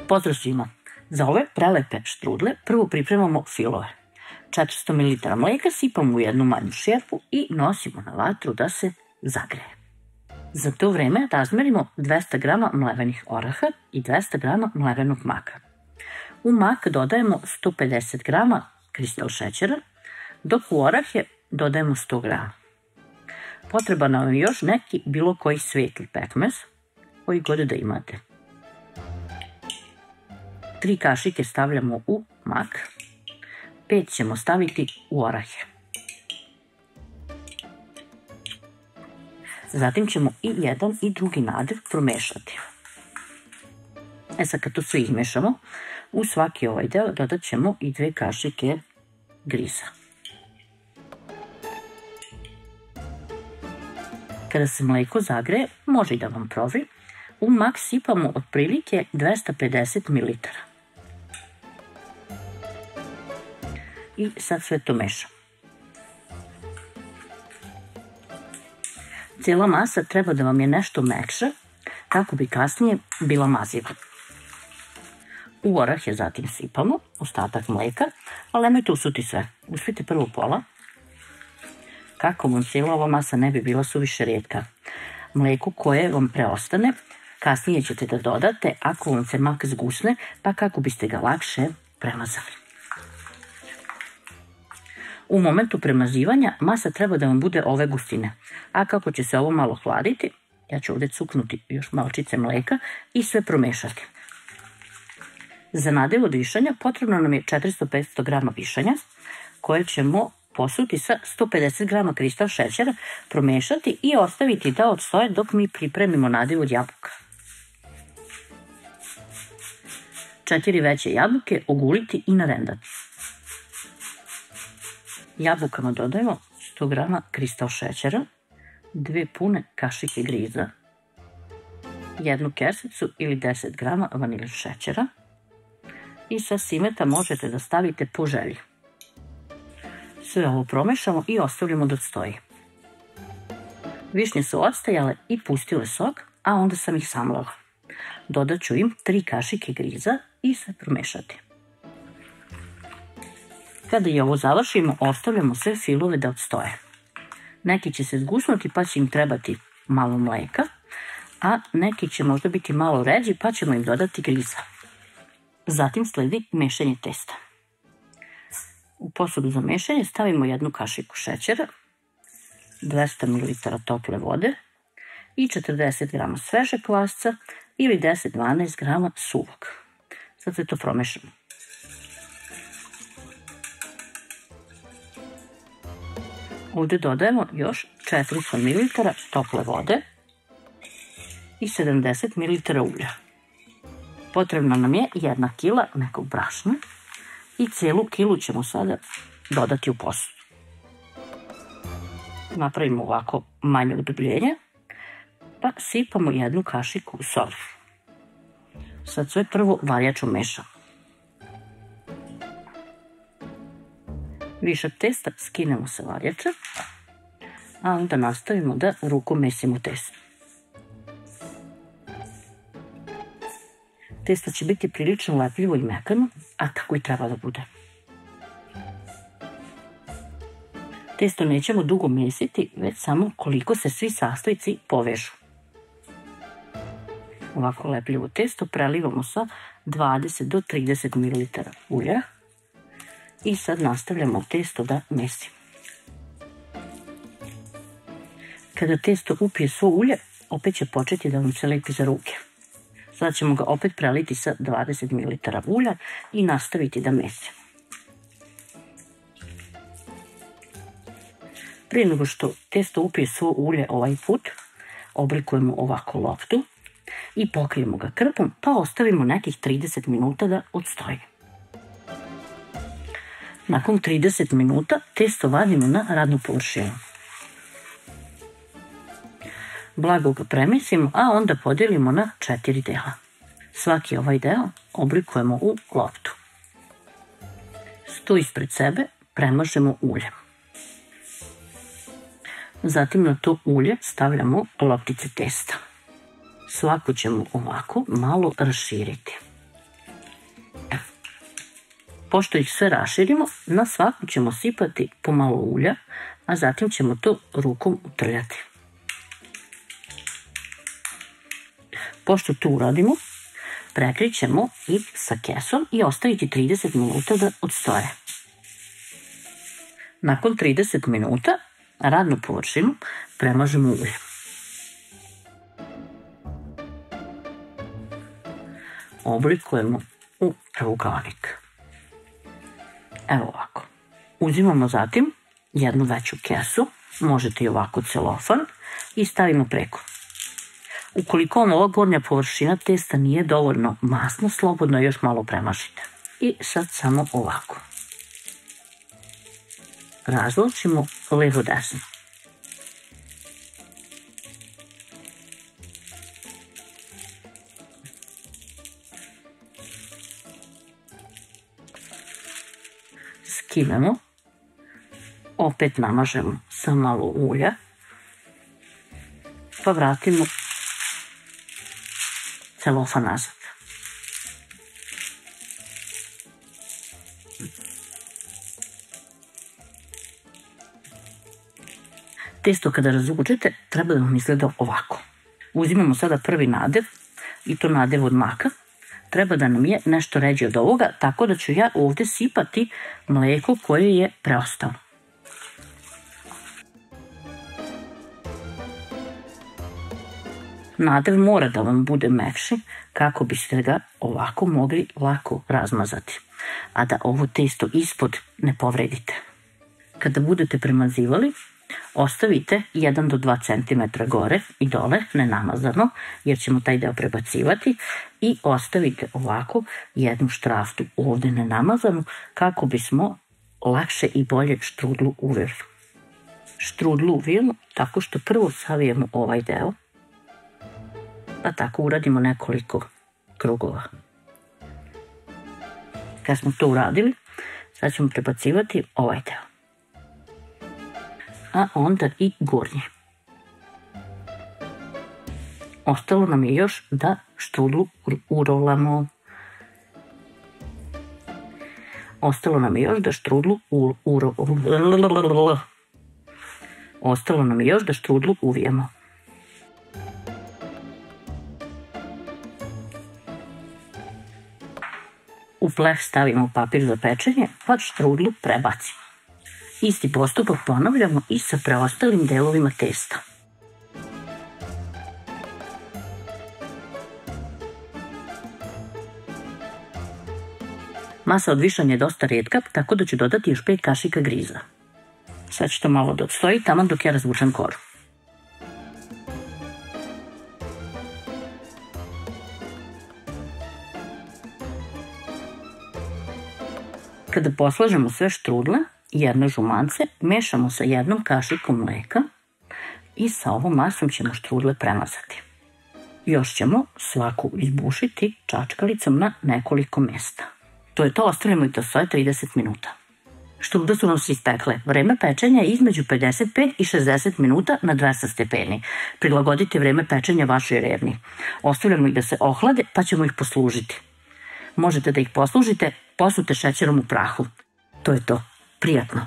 Pozdrav svima! Za ove prelepe štrudle prvo pripremamo filove. 400 ml mlijeka sipamo u jednu manju šerpu i nosimo na vatru da se zagreje. Za to vreme razmerimo 200 g mlevenih oraha i 200 g mlevenog maka. U mak dodajemo 150 g kristal šećera, dok u orahe dodajemo 100 g. Potreban nam je još neki bilo koji svetli pekmez, koji god da imate. 3 kašike stavljamo u mak, 5 ćemo staviti u orahe. Zatim ćemo i jedan i drugi nadev promešati. Sad kad to sve izmešamo, u svaki ovaj deo dodat ćemo i 2 kašike griza. Kada se mleko zagreje, može i da vam provri, u mak sipamo otprilike 250 ml. I sad sve to mešamo. Cijela masa treba da vam je nešto mekša, kako bi kasnije bila maziva. U orahe zatim sipamo ostatak mleka, ali nemojte usuti sve. Usujte prvo pola, kako vam cijela ova masa ne bi bila suviše rijetka. Mleko koje vam preostane, kasnije ćete da dodate ako vam se mak zgusne, pa kako biste ga lakše premazali. U momentu premazivanja masa treba da vam bude ove gustine, a kako će se ovo malo hladiti, ja ću ovdje cuknuti još malčice mleka i sve promešati. Za nadev od višanja potrebno nam je 400-500 g višanja, koje ćemo posuti sa 150 g kristal šećera, promešati i ostaviti da odstoje dok mi pripremimo nadev od jabuka. 4 veće jabuke oguliti i narendati. Jabukama dodajemo 100 g kristal šećera, 2 pune kašike griza, 1 kesicu ili 10 g vanilj šećera i sa simeta možete da stavite po želji. Sve ovo promešamo i ostavljamo da odstoji. Višnje su odstajale i pustile sok, a onda sam ih samlala. Dodat ću im 3 kašike griza i sve promešati. Kada i ovo završimo, ostavljamo sve filove da odstoje. Neki će se zgusnuti pa će im trebati malo mleka, a neki će možda biti malo ređi pa ćemo im dodati griza. Zatim sledi mešanje testa. U posudu za mešanje stavimo 1 kašiku šećera, 200 ml tople vode i 40 g svežeg kvasca ili 10-12 g suvog. Sad sve to promešamo. Ovdje dodajemo još 400 ml tople vode i 70 ml ulja. Potrebna nam je 1 kila nekog brašna i cijelu kilu ćemo sada dodati u posudu. Napravimo ovako manje udubljenje, pa sipamo 1 kašiku soli. Sad sve prvo varjačom mešamo. Višak testa skinemo sa varjača, a onda nastavimo da rukom mesimo testo. Testo će biti prilično lepljivo i mekano, a tako i treba da bude. Testo nećemo dugo mesiti, već samo koliko se svi sastojci povežu. Ovako lepljivo testo prelivamo sa 20 do 30 ml ulja i sad nastavljamo testo da mesimo. Kada testo upije svo ulje, opet će početi da vam se lepi za ruke. Sada ćemo ga opet preliti sa 20 ml ulja i nastaviti da mesimo. Prije nego što testo upije svo ulje ovaj put, oblikujemo ovako loptu i pokrijemo ga krpom, pa ostavimo nekih 30 minuta da odstoji. Nakon 30 minuta testo vadimo na radnu površinu. Blago ga premesimo, a onda podijelimo na 4 dela. Svaki ovaj deo oblikujemo u loptu. Sto ispred sebe premažemo uljem. Zatim na to ulje stavljamo loptice testa. Svaku ćemo ovako malo raširiti. Pošto ih sve raširimo, na svaku ćemo sipati pomalo ulja, a zatim ćemo to rukom utrljati. Pošto to uradimo, prekrit ćemo i sa kesom i ostaviti 30 minuta da odstoje. Nakon 30 minuta radnu površinu premažemo uljem. Oblikujemo u trauganik. Evo ovako. Uzimamo zatim jednu veću kesu, možete i ovako celofan, i stavimo preko. Ukoliko vam ova gornja površina testa nije dovoljno masna, slobodno još malo premažite. I sad samo ovako. Razločimo levo-desno. Skinemo. Opet namažemo sa malo ulja. Pa vratimo celofan nazad. Testo kada razvučete treba da vam izgleda ovako. Uzimamo sada prvi nadev, i to nadev od maka. Treba da nam je nešto ređe od ovoga, tako da ću ja ovdje sipati mleko koje je preostalo. Nadev mora da vam bude mekši kako biste ga ovako mogli lako razmazati, a da ovo testo ispod ne povredite. Kada budete premazivali, ostavite 1 do 2 cm gore i dole, nenamazano, jer ćemo taj deo prebacivati, i ostavite ovako jednu štraftu ovdje nenamazanu kako bismo lakše i bolje štrudlu uveli. Štrudlu uvijemo tako što prvo savijemo ovaj deo, pa tako uradimo nekoliko krugova. Kad smo to uradili, sad ćemo prebacivati ovaj deo, a onda i gornji. Ostalo nam je još da štrudlu urolamo. Ostalo nam je još da štrudlu uvijemo. U pleh stavimo papir za pečenje, pa štrudlu prebacimo. Isti postupak ponavljamo i sa preostalim delovima testa. Masa od višanja je dosta rijetka, tako da ću dodati još 5 kašika griza. Sad ću to malo da odstoji, taman dok ja razvučem koru. Kada poslažemo sve štrudle i jedno žumance, mešamo sa 1 kašikom mleka i sa ovom masom ćemo štrudle premazati. Još ćemo svaku izbušiti čačkalicom na nekoliko mjesta. To je to, ostavljamo i to stoje 30 minuta. Štrudle su nam se ispekle. Vreme pečenja je između 55 i 60 minuta na 200 stepeni. Prilagodite vreme pečenja vašoj revni. Ostavljamo ih da se ohlade, pa ćemo ih poslužiti. Možete da ih poslužite, posute šećerom u prahu. To je to. Prijatno.